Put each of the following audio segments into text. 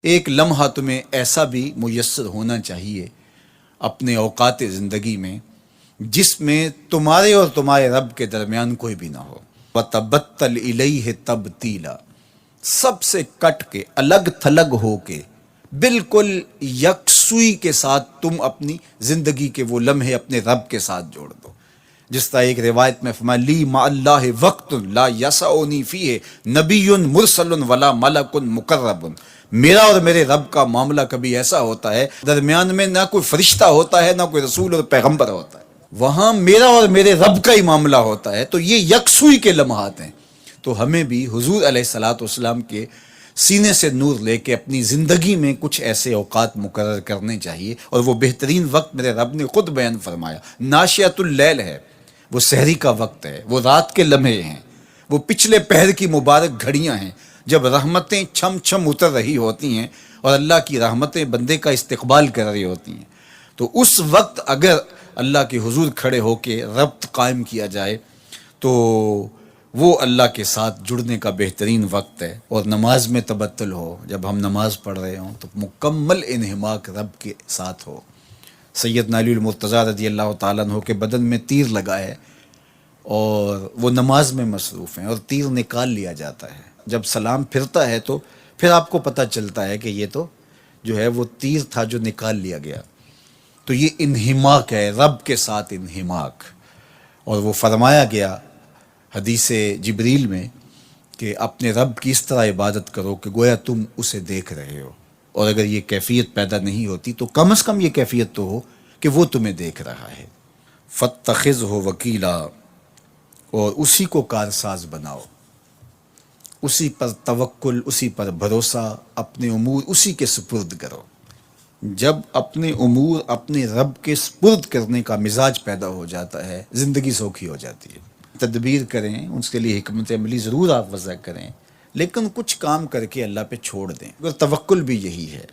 ایک لمحہ تمہیں ایسا بھی میسر ہونا چاہیے اپنے اوقات زندگی میں جس میں تمہارے اور تمہارے رب کے درمیان کوئی بھی نہ ہو. وَتَبَتَّلْ إِلَيْهِ تَبْتِيلًا، سب سے کٹ کے الگ تھلگ ہو کے بالکل یکسوئی کے ساتھ تم اپنی زندگی کے وہ لمحے اپنے رب کے ساتھ جوڑ دو. جس طرح ایک روایت میں فرمایا لی مع اللہ وقت لا یسعنی فیہ نبی مرسل ولا ملک مقرب، میرا اور میرے رب کا معاملہ کبھی ایسا ہوتا ہے درمیان میں نہ کوئی فرشتہ ہوتا ہے نہ کوئی رسول اور پیغمبر ہوتا ہے، وہاں میرا اور میرے رب کا ہی معاملہ ہوتا ہے. تو یہ یکسوئی کے لمحات ہیں. تو ہمیں بھی حضور علیہ الصلوۃ والسلام کے سینے سے نور لے کے اپنی زندگی میں کچھ ایسے اوقات مقرر کرنے چاہیے. اور وہ بہترین وقت میرے رب نے خود بیان فرمایا ناشیۃ اللیل ہے، وہ سحری کا وقت ہے، وہ رات کے لمحے ہیں، وہ پچھلے پہر کی مبارک گھڑیاں ہیں جب رحمتیں چھم چھم اتر رہی ہوتی ہیں اور اللہ کی رحمتیں بندے کا استقبال کر رہی ہوتی ہیں. تو اس وقت اگر اللہ کے حضور کھڑے ہو کے ربط قائم کیا جائے تو وہ اللہ کے ساتھ جڑنے کا بہترین وقت ہے. اور نماز میں تبتل ہو، جب ہم نماز پڑھ رہے ہوں تو مکمل انہماک رب کے ساتھ ہو. سیدنا علی المرتضیٰ رضی اللہ تعالیٰ عنہ کے بدن میں تیر لگا ہے اور وہ نماز میں مصروف ہیں اور تیر نکال لیا جاتا ہے. جب سلام پھرتا ہے تو پھر آپ کو پتہ چلتا ہے کہ یہ تو جو ہے وہ تیر تھا جو نکال لیا گیا. تو یہ انہماک ہے، رب کے ساتھ انہماک. اور وہ فرمایا گیا حدیث جبریل میں کہ اپنے رب کی اس طرح عبادت کرو کہ گویا تم اسے دیکھ رہے ہو. اور اگر یہ کیفیت پیدا نہیں ہوتی تو کم از کم یہ کیفیت تو ہو کہ وہ تمہیں دیکھ رہا ہے. فاتخذہ وکیلا، اور اسی کو کارساز بناؤ، اسی پر توکل، اسی پر بھروسہ، اپنے امور اسی کے سپرد کرو. جب اپنے امور اپنے رب کے سپرد کرنے کا مزاج پیدا ہو جاتا ہے زندگی سوکھی ہو جاتی ہے. تدبیر کریں، اس کے لیے حکمت عملی ضرور آپ وضع کریں، لیکن کچھ کام کر کے اللہ پہ چھوڑ دیں. اور توکل بھی یہی ہے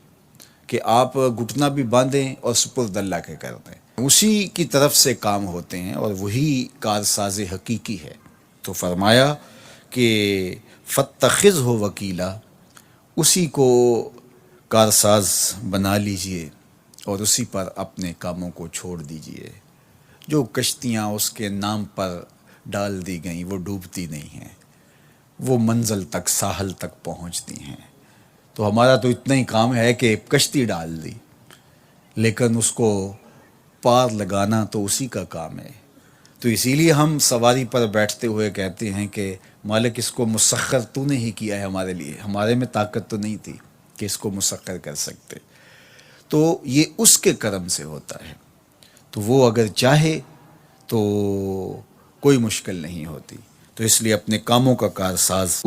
کہ آپ گھٹنا بھی باندھیں اور سپرد اللہ کے کر دیں. اسی کی طرف سے کام ہوتے ہیں اور وہی کارساز حقیقی ہے. تو فرمایا کہ فاتخذہ وکیلا، اسی کو کارساز بنا لیجئے اور اسی پر اپنے کاموں کو چھوڑ دیجئے. جو کشتیاں اس کے نام پر ڈال دی گئیں وہ ڈوبتی نہیں ہیں، وہ منزل تک ساحل تک پہنچتی ہیں. تو ہمارا تو اتنا ہی کام ہے کہ کشتی ڈال دی، لیکن اس کو پار لگانا تو اسی کا کام ہے. تو اسی لیے ہم سواری پر بیٹھتے ہوئے کہتے ہیں کہ مالک اس کو مسخر تو نے ہی کیا ہے ہمارے لیے، ہمارے میں طاقت تو نہیں تھی کہ اس کو مسخر کر سکتے. تو یہ اس کے کرم سے ہوتا ہے. تو وہ اگر چاہے تو کوئی مشکل نہیں ہوتی. تو اس لیے اپنے کاموں کا کارساز